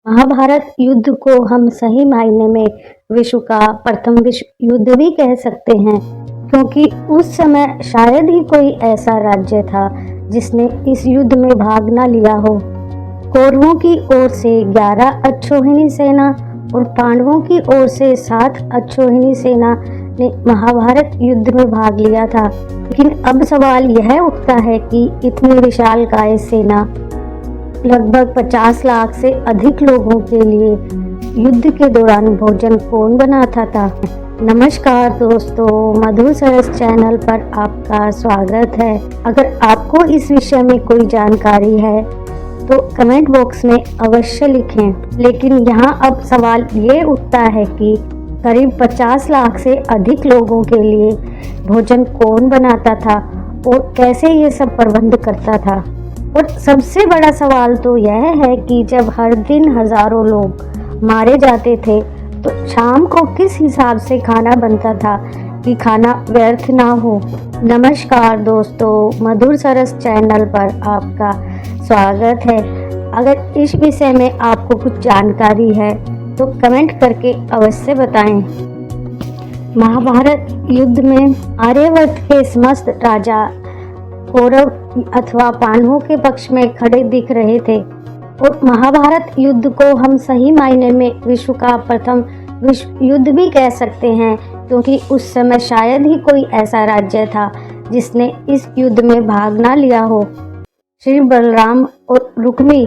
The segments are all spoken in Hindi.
महाभारत युद्ध को हम सही मायने में विश्व का प्रथम विश्व युद्ध भी कह सकते हैं, क्योंकि उस समय शायद ही कोई ऐसा राज्य था जिसने इस युद्ध में भाग न लिया हो। कौरवों की ओर से 11 अक्षौहिणी सेना और पांडवों की ओर से 7 अक्षौहिणी सेना ने महाभारत युद्ध में भाग लिया था। लेकिन अब सवाल यह उठता है कि इतनी विशालकाय सेना, लगभग 50 लाख से अधिक लोगों के लिए युद्ध के दौरान भोजन कौन बनाता था। नमस्कार दोस्तों, मधुर सरस चैनल पर आपका स्वागत है। अगर आपको इस विषय में कोई जानकारी है तो कमेंट बॉक्स में अवश्य लिखें। लेकिन यहाँ अब सवाल ये उठता है कि करीब 50 लाख से अधिक लोगों के लिए भोजन कौन बनाता था और कैसे ये सब प्रबंध करता था। और सबसे बड़ा सवाल तो यह है कि जब हर दिन हजारों लोग मारे जाते थे तो शाम को किस हिसाब से खाना बनता था कि खाना व्यर्थ ना हो। नमस्कार दोस्तों, मधुर सरस चैनल पर आपका स्वागत है। अगर इस विषय में आपको कुछ जानकारी है तो कमेंट करके अवश्य बताएं। महाभारत युद्ध में आर्यावर्त के समस्त राजा कौरव अथवा पांडवों के पक्ष में खड़े दिख रहे थे और महाभारत युद्ध को हम सही मायने में विश्व का प्रथम विश्व युद्ध भी कह सकते हैं, क्योंकि उस समय शायद ही कोई ऐसा राज्य था जिसने इस युद्ध में भाग ना लिया हो। श्री बलराम और रुक्मी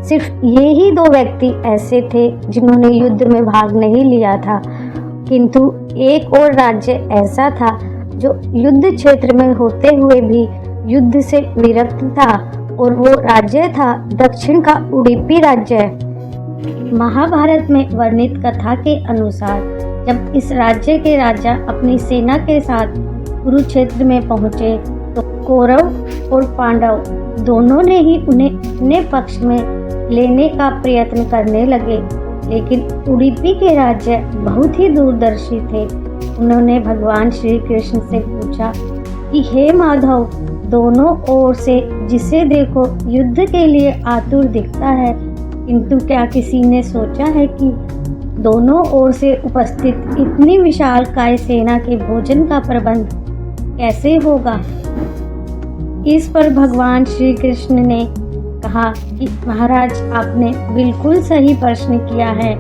सिर्फ ये ही 2 व्यक्ति ऐसे थे जिन्होंने युद्ध में भाग नहीं लिया था, किंतु एक और राज्य ऐसा था जो युद्ध क्षेत्र में होते हुए भी युद्ध से विरक्त था और वो राज्य था दक्षिण का उडुपी राज्य। महाभारत में वर्णित कथा के अनुसार जब इस राज्य के राजा अपनी सेना के साथ कुरुक्षेत्र में पहुंचे तो कौरव और पांडव दोनों ने ही उन्हें अपने पक्ष में लेने का प्रयत्न करने लगे। लेकिन उडुपी के राज्य बहुत ही दूरदर्शी थे। उन्होंने भगवान श्री कृष्ण से पूछा कि हे माधव, दोनों ओर से जिसे देखो युद्ध के लिए आतुर दिखता है, किंतु क्या किसी ने सोचा है कि दोनों ओर से उपस्थित इतनी विशालकाय सेना के भोजन का प्रबंध कैसे होगा। इस पर भगवान श्री कृष्ण ने कहा कि महाराज, आपने बिल्कुल सही प्रश्न किया है।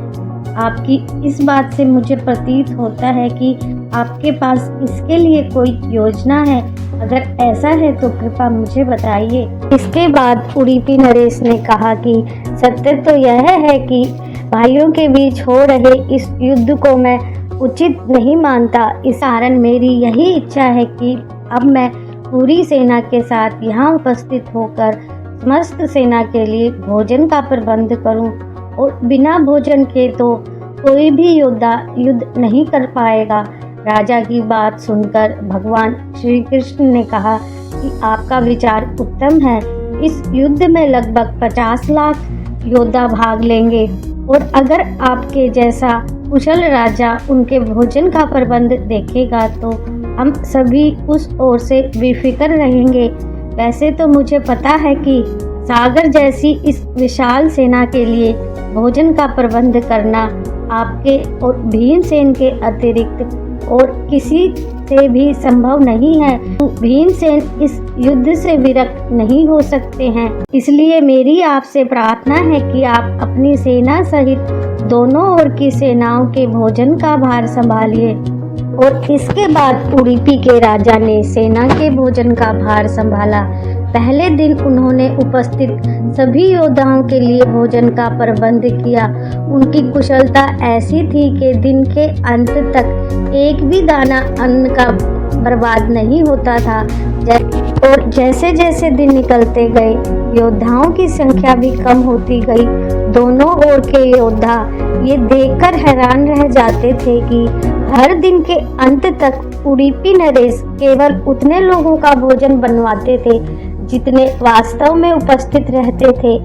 आपकी इस बात से मुझे प्रतीत होता है कि आपके पास इसके लिए कोई योजना है। अगर ऐसा है तो कृपया मुझे बताइए। इसके बाद उडुपी नरेश ने कहा कि सत्य तो यह है कि भाइयों के बीच हो रहे इस युद्ध को मैं उचित नहीं मानता। इस कारण मेरी यही इच्छा है कि अब मैं पूरी सेना के साथ यहाँ उपस्थित होकर समस्त सेना के लिए भोजन का प्रबंध करूं, और बिना भोजन के तो कोई भी योद्धा युद्ध नहीं कर पाएगा। राजा की बात सुनकर भगवान श्री कृष्ण ने कहा कि आपका विचार उत्तम है। इस युद्ध में लगभग 50 लाख योद्धा भाग लेंगे और अगर आपके जैसा कुशल राजा उनके भोजन का प्रबंध देखेगा तो हम सभी उस ओर से बेफिक्र रहेंगे। वैसे तो मुझे पता है कि सागर जैसी इस विशाल सेना के लिए भोजन का प्रबंध करना आपके और भीमसेन के अतिरिक्त और किसी से भी संभव नहीं है। भीमसेन इस युद्ध से विरक्त नहीं हो सकते हैं। इसलिए मेरी आपसे प्रार्थना है कि आप अपनी सेना सहित दोनों ओर की सेनाओं के भोजन का भार संभालिए। और इसके बाद उडुपी के राजा ने सेना के भोजन का भार संभाला। पहले दिन उन्होंने उपस्थित सभी योद्धाओं के लिए भोजन का प्रबंध किया। उनकी कुशलता ऐसी थी कि दिन के अंत तक एक भी दाना अन्न का बर्बाद नहीं होता था। और जैसे जैसे दिन निकलते गए योद्धाओं की संख्या भी कम होती गई। दोनों ओर के योद्धा ये देखकर हैरान रह जाते थे कि हर दिन के अंत तक उडुपी नरेश केवल उतने लोगों का भोजन बनवाते थे जितने वास्तव में उपस्थित रहते थे।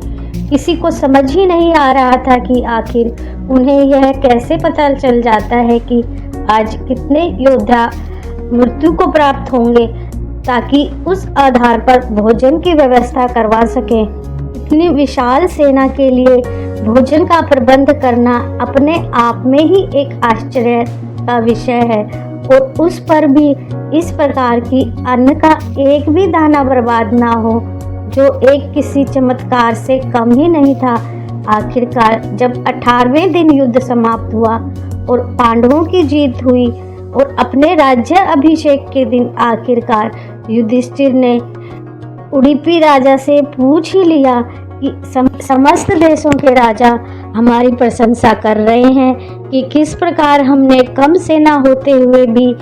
किसी को समझ ही नहीं आ रहा था कि आखिर उन्हें यह कैसे पता चल जाता है कि आज कितने योद्धा मृत्यु को प्राप्त होंगे, ताकि उस आधार पर भोजन की व्यवस्था करवा सकें। इतनी विशाल सेना के लिए भोजन का प्रबंध करना अपने आप में ही एक आश्चर्य का विषय है और उस पर भी इस प्रकार की अन्न का एक भी दाना बर्बाद ना हो, जो एक किसी चमत्कार से कम ही नहीं था। आखिरकार जब 18वें दिन युद्ध समाप्त हुआ और पांडवों की जीत हुई और अपने राज्य अभिषेक के दिन आखिरकार युधिष्ठिर ने उडुपी राजा से पूछ ही लिया कि समस्त देशों के राजा हमारी प्रशंसा कर रहे हैं कि किस प्रकार हमने कम सेना होते हुए भी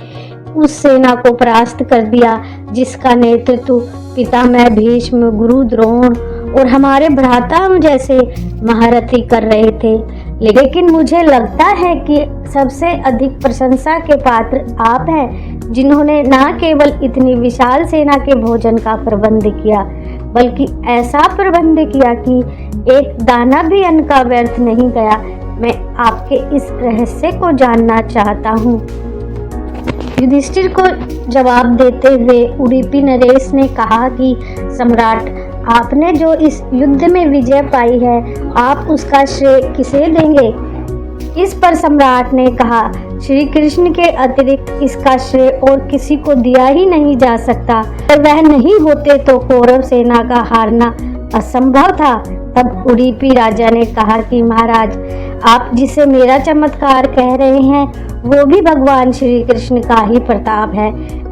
उस सेना को परास्त कर दिया जिसका नेतृत्व पितामह भीष्म, गुरु द्रोण और हमारे भ्राता जैसे महारथी कर रहे थे। लेकिन मुझे लगता है कि सबसे अधिक प्रशंसा के पात्र आप हैं, जिन्होंने न केवल इतनी विशाल सेना के भोजन का प्रबंध किया, बल्कि ऐसा प्रबंध किया कि एक दाना भी अन्न का व्यर्थ नहीं गया। मैं आपके इस रहस्य को जानना चाहता हूँ। युधिष्ठिर को जवाब देते हुए उडुपी नरेश ने कहा कि सम्राट, आपने जो इस युद्ध में विजय पाई है, आप उसका श्रेय किसे देंगे? इस पर सम्राट ने कहा, श्री कृष्ण के अतिरिक्त इसका श्रेय और किसी को दिया ही नहीं जा सकता। अगर वह नहीं होते तो कौरव सेना का हारना असंभव था। तब उडुपी राजा ने कहा कि महाराज, आप जिसे मेरा चमत्कार कह रहे हैं वो भी भगवान श्री कृष्ण का ही प्रताप है।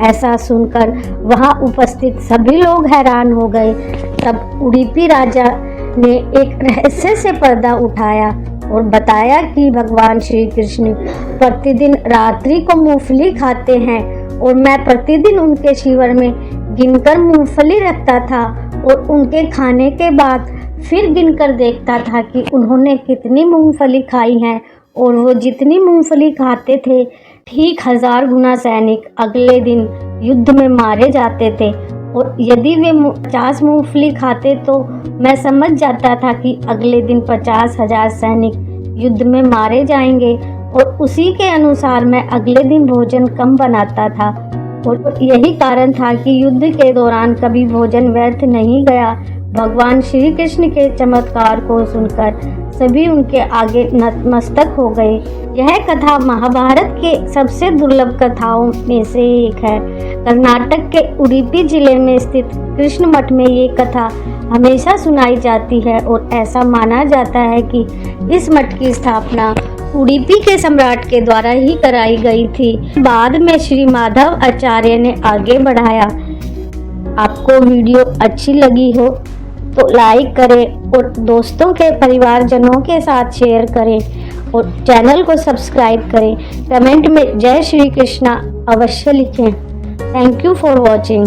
ऐसा सुनकर वहां उपस्थित सभी लोग हैरान हो गए। तब उडुपी राजा ने एक रहस्य से पर्दा उठाया और बताया कि भगवान श्री कृष्ण प्रतिदिन रात्रि को मूंगफली खाते हैं और मैं प्रतिदिन उनके शिविर में गिनकर मूंगफली रखता था और उनके खाने के बाद फिर गिनकर देखता था कि उन्होंने कितनी मूंगफली खाई है, और वो जितनी मूंगफली खाते थे ठीक 1000 गुना सैनिक अगले दिन युद्ध में मारे जाते थे। और यदि वे 50 मूंगफली खाते तो मैं समझ जाता था कि अगले दिन 50,000 सैनिक युद्ध में मारे जाएंगे, और उसी के अनुसार मैं अगले दिन भोजन कम बनाता था। और यही कारण था कि युद्ध के दौरान कभी भोजन व्यर्थ नहीं गया। भगवान श्री कृष्ण के चमत्कार को सुनकर सभी उनके आगे नतमस्तक हो गए। यह कथा महाभारत के सबसे दुर्लभ कथाओं में से एक है। कर्नाटक के उडुपी जिले में स्थित कृष्ण मठ में ये कथा हमेशा सुनाई जाती है और ऐसा माना जाता है कि इस मठ की स्थापना उडुपी के सम्राट के द्वारा ही कराई गई थी। बाद में श्री माधव आचार्य ने आगे बढ़ाया। आपको वीडियो अच्छी लगी हो तो लाइक करें और दोस्तों के परिवारजनों के साथ शेयर करें और चैनल को सब्सक्राइब करें। कमेंट में जय श्री कृष्णा अवश्य लिखें। Thank you for watching.